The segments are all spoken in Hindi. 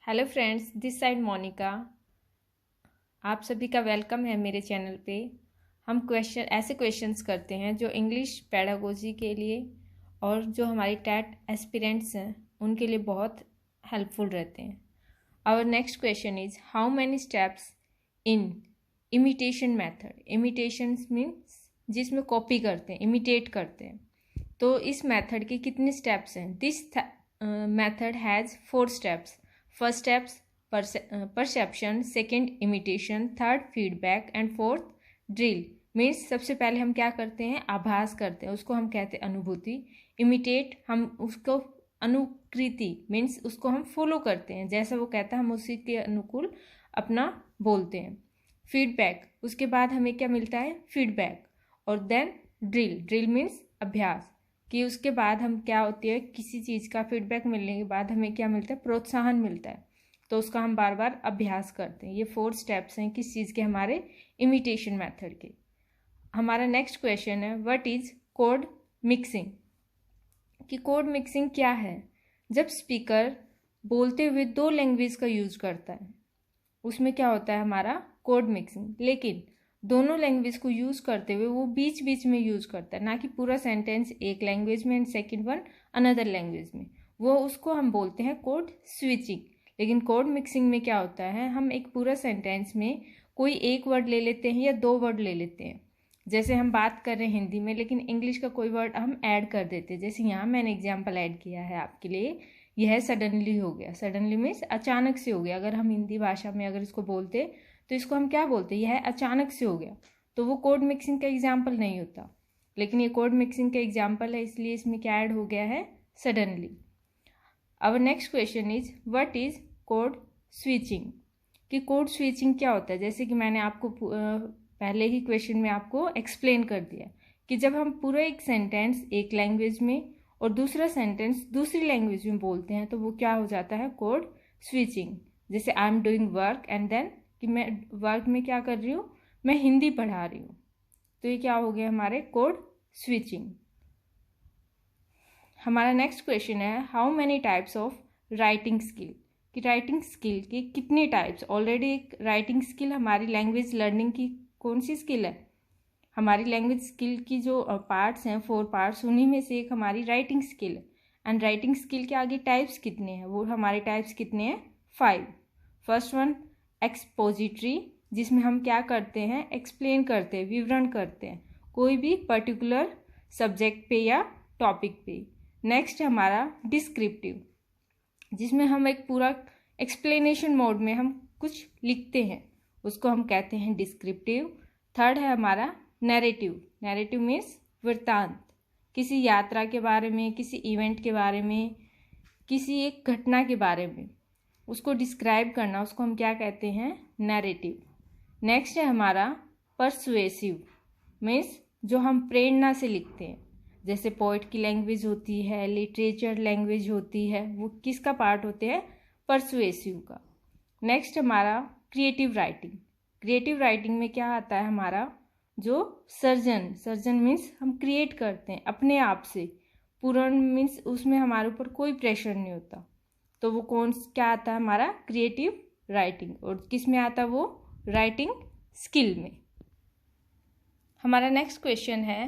Hello friends, this side Monika. आप सभी का वेलकम है मेरे चैनल पे। हम ऐसे क्वेश्चंस करते हैं जो इंग्लिश पेडागोजी के लिए और जो हमारी टैट एस्पिरेंट्स हैं उनके लिए बहुत हेल्पफुल रहते हैं। Our next question is how many steps in imitation method. Imitation means जिसमें कॉपी करते हैं, इमिटेट करते हैं। तो इस मेथड के कितने स्टेप्स हैं? This method has 4 steps. First steps perception, second imitation, third feedback and fourth drill. Means सबसे पहले हम क्या करते हैं? आभास करते हैं, उसको हम कहते हैं अनुभूति। इमिटेट, हम उसको अनुकृति मीन्स उसको हम फॉलो करते हैं, जैसा वो कहता है हम उसी के अनुकूल अपना बोलते हैं। फीडबैक, उसके बाद हमें क्या मिलता है? फीडबैक। और देन ड्रिल। ड्रिल मीन्स अभ्यास, कि उसके बाद हम क्या होती है, किसी चीज़ का फीडबैक मिलने के बाद हमें क्या मिलता है? प्रोत्साहन मिलता है, तो उसका हम बार बार अभ्यास करते हैं। ये 4 स्टेप्स हैं किस चीज़ के? हमारे इमिटेशन मेथड के। हमारा नेक्स्ट क्वेश्चन है व्हाट इज कोड मिक्सिंग। कि कोड मिक्सिंग क्या है? जब स्पीकर बोलते हुए 2 लैंग्वेज का यूज करता है, उसमें क्या होता है? हमारा कोड मिक्सिंग। लेकिन दोनों लैंग्वेज को यूज़ करते हुए वो बीच बीच में यूज़ करता है, ना कि पूरा सेंटेंस एक लैंग्वेज में and second one another language में। वो उसको हम बोलते हैं कोड स्विचिंग। लेकिन कोड मिक्सिंग में क्या होता है? हम एक पूरा सेंटेंस में कोई एक वर्ड ले लेते हैं या 2 वर्ड ले लेते हैं। जैसे हम बात कर रहे हैं हिंदी में, लेकिन इंग्लिश का कोई वर्ड हम ऐड कर देते हैं। जैसे यहाँ मैंने एग्जाम्पल ऐड किया है आपके लिए, यह सडनली हो गया। सडनली मीन्स अचानक से हो गया। अगर हम हिंदी भाषा में अगर इसको बोलते तो इसको हम क्या बोलते हैं? यह अचानक से हो गया। तो वो कोड मिक्सिंग का एग्जाम्पल नहीं होता, लेकिन ये कोड मिक्सिंग का एग्जाम्पल है, इसलिए इसमें क्या ऐड हो गया है? Suddenly. Our next question is what is code switching. कि कोड स्विचिंग क्या होता है? जैसे कि मैंने आपको पहले ही क्वेश्चन में आपको एक्सप्लेन कर दिया कि जब हम पूरा एक सेंटेंस एक लैंग्वेज में और दूसरा सेंटेंस दूसरी लैंग्वेज में बोलते हैं तो वो क्या हो जाता है? Code switching. जैसे I am doing work and then, कि मैं वर्क में क्या कर रही हूँ? मैं हिंदी पढ़ा रही हूँ। तो ये क्या हो गया? हमारे कोड स्विचिंग। हमारा नेक्स्ट क्वेश्चन है how many types of writing skill. कि राइटिंग स्किल के कितने टाइप्स? ऑलरेडी एक राइटिंग स्किल हमारी लैंग्वेज लर्निंग की कौन सी स्किल है? हमारी लैंग्वेज स्किल की जो पार्ट्स हैं, 4 पार्ट्स, उन्हीं में से एक हमारी राइटिंग स्किल है। एंड राइटिंग स्किल के आगे टाइप्स कितने हैं? वो हमारे टाइप्स कितने हैं? 5। फर्स्ट वन एक्सपोजिटरी, जिसमें हम क्या करते हैं? एक्सप्लेन करते हैं, विवरण करते हैं कोई भी पर्टिकुलर सब्जेक्ट पे या टॉपिक पे। नेक्स्ट हमारा डिस्क्रिप्टिव, जिसमें हम एक पूरा एक्सप्लेनेशन मोड में हम कुछ लिखते हैं, उसको हम कहते हैं डिस्क्रिप्टिव। थर्ड है हमारा नैरेटिव। नैरेटिव मीन्स वृत्तांत, किसी यात्रा के बारे में, किसी इवेंट के बारे में, किसी एक घटना के बारे में उसको डिस्क्राइब करना, उसको हम क्या कहते हैं? नैरेटिव। नेक्स्ट है हमारा परसुएसिव, मीन्स जो हम प्रेरणा से लिखते हैं। जैसे पोइट की लैंग्वेज होती है, लिटरेचर लैंग्वेज होती है, वो किसका पार्ट होते हैं? परसुएसिव का। नेक्स्ट हमारा क्रिएटिव राइटिंग। क्रिएटिव राइटिंग में क्या आता है? हमारा जो सर्जन मीन्स हम क्रिएट करते हैं अपने आप से। पूर्ण मीन्स उसमें हमारे ऊपर कोई प्रेशर नहीं होता। तो वो क्या आता है? हमारा क्रिएटिव राइटिंग। और किस में आता है वो? राइटिंग स्किल में। हमारा नेक्स्ट क्वेश्चन है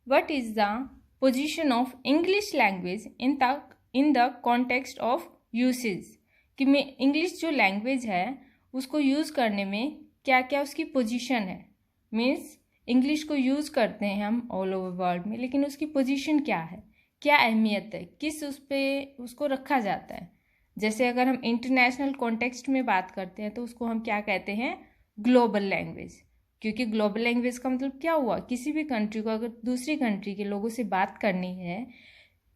what is the position of English language in the context of usage. कि मैं इंग्लिश जो लैंग्वेज है उसको यूज़ करने में क्या क्या उसकी पोजीशन है। मीन्स इंग्लिश को यूज़ करते हैं हम ऑल ओवर वर्ल्ड में, लेकिन उसकी पोजीशन क्या है, क्या अहमियत है, किस उस पर उसको रखा जाता है। जैसे अगर हम इंटरनेशनल कॉन्टेक्स्ट में बात करते हैं तो उसको हम क्या कहते हैं? Global language. क्योंकि ग्लोबल लैंग्वेज का मतलब क्या हुआ? किसी भी कंट्री को अगर दूसरी कंट्री के लोगों से बात करनी है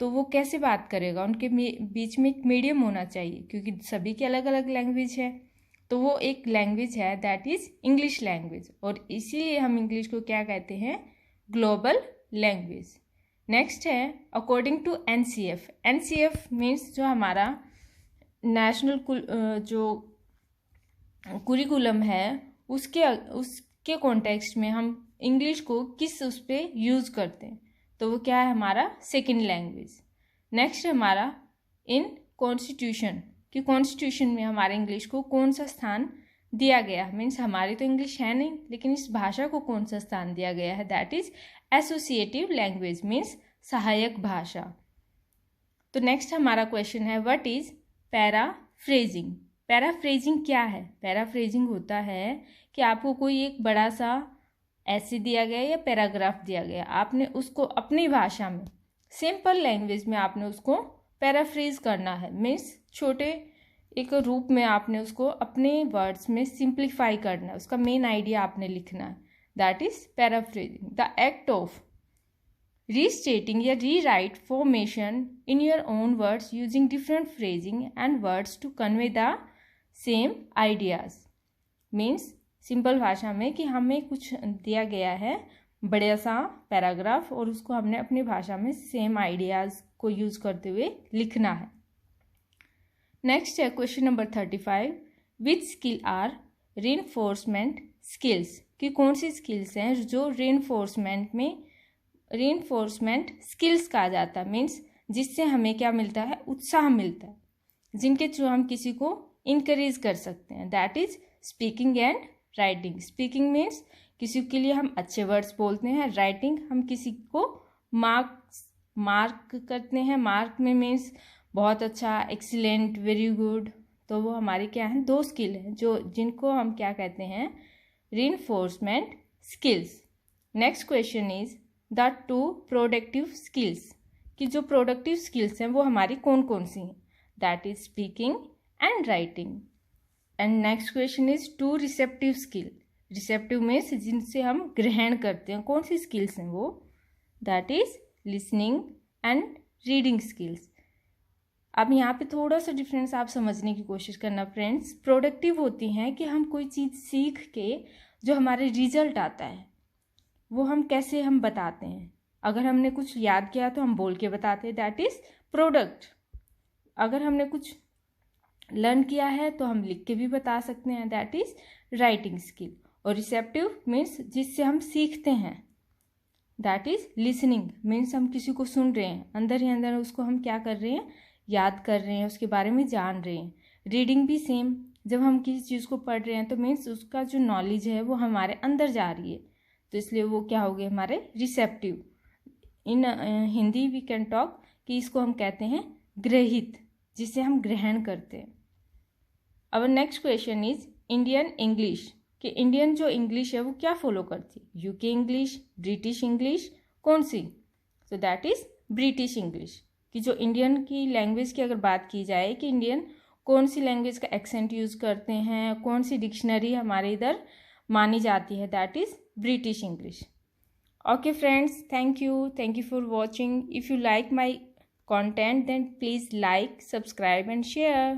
तो वो कैसे बात करेगा? उनके बीच में एक मीडियम होना चाहिए, क्योंकि सभी की अलग अलग लैंग्वेज है। तो वो एक लैंग्वेज है दैट इज इंग्लिश लैंग्वेज, और इसीलिए हम इंग्लिश को क्या कहते हैं? Global language. नेक्स्ट है according to NCF। NCF means जो हमारा नेशनल जो कुरिकुलम है उसके कॉन्टेक्स्ट में हम इंग्लिश को किस उस पर यूज़ करते हैं, तो वो क्या है? हमारा सेकेंड लैंग्वेज। नेक्स्ट हमारा इन कॉन्स्टिट्यूशन। कि कॉन्स्टिट्यूशन में हमारे इंग्लिश को कौन सा स्थान दिया गया। मीन्स हमारी तो इंग्लिश है नहीं, लेकिन इस भाषा को कौन सा स्थान दिया गया है। That is associative language, means सहायक भाषा। तो नेक्स्ट हमारा क्वेश्चन है, व्हाट इज पैराफ्रेजिंग। पैराफ्रेजिंग क्या है? पैराफ्रेजिंग होता है कि आपको कोई एक बड़ा सा ऐसे दिया गया या पैराग्राफ दिया गया, आपने उसको अपनी भाषा में सिंपल लैंग्वेज में आपने उसको पैराफ्रेज करना है। मीन्स छोटे एक रूप में आपने उसको अपने वर्ड्स में सिंप्लीफाई करना है, उसका मेन आइडिया आपने लिखना है। That is paraphrasing, the act of restating या rewrite formation in your own words using different phrasing and words to convey the same ideas. Means simple भाषा में कि हमें कुछ दिया गया है बड़ा सा पैराग्राफ और उसको हमने अपनी भाषा में सेम आइडियाज को यूज करते हुए लिखना है। नेक्स्ट है question number 35, which skill are reinforcement skills. कि कौन सी स्किल्स हैं जो रीइंफोर्समेंट में रीइंफोर्समेंट स्किल्स कहा जाता है। मीन्स जिससे हमें क्या मिलता है, उत्साह मिलता है, जिनके थ्रू हम किसी को इनकरेज कर सकते हैं। That is speaking and writing. Speaking means किसी के लिए हम अच्छे वर्ड्स बोलते हैं, राइटिंग हम किसी को मार्क करते हैं। मार्क में मीन्स बहुत अच्छा, एक्सीलेंट, वेरी गुड। तो वो हमारी क्या है, दो स्किल हैं जो जिनको हम क्या कहते हैं, reinforcement skills. Next question is the two productive skills. कि जो प्रोडक्टिव स्किल्स हैं वो हमारी कौन कौन सी हैं। That is speaking and writing. And next question is two receptive skill. Receptive means जिनसे हम ग्रहण करते हैं, कौन सी स्किल्स हैं वो। That is listening and reading skills. अब यहाँ पे थोड़ा सा डिफरेंस आप समझने की कोशिश करना फ्रेंड्स। प्रोडक्टिव होती हैं कि हम कोई चीज़ सीख के जो हमारे रिजल्ट आता है वो हम कैसे हम बताते हैं। अगर हमने कुछ याद किया तो हम बोल के बताते हैं, दैट इज प्रोडक्ट। अगर हमने कुछ लर्न किया है तो हम लिख के भी बता सकते हैं, दैट इज राइटिंग स्किल। और रिसेप्टिव मीन्स जिससे हम सीखते हैं, दैट इज लिसनिंग। मीन्स हम किसी को सुन रहे हैं, अंदर ही अंदर उसको हम क्या कर रहे हैं, याद कर रहे हैं, उसके बारे में जान रहे हैं। रीडिंग भी सेम, जब हम किसी चीज़ को पढ़ रहे हैं तो मीन्स उसका जो नॉलेज है वो हमारे अंदर जा रही है, तो इसलिए वो क्या हो गए हमारे receptive. In Hindi we can talk कि इसको हम कहते हैं ग्रहित, जिसे हम ग्रहण करते हैं। अब next question is Indian English. कि इंडियन जो इंग्लिश है वो क्या फॉलो करती है, यूके इंग्लिश, ब्रिटिश इंग्लिश, कौन सी। So that is British English. कि जो इंडियन की लैंग्वेज की अगर बात की जाए कि इंडियन कौन सी लैंग्वेज का एक्सेंट यूज़ करते हैं, कौन सी डिक्शनरी हमारे इधर मानी जाती है, that is British English. Okay friends, thank you for watching. If you like my content then please like, subscribe and share.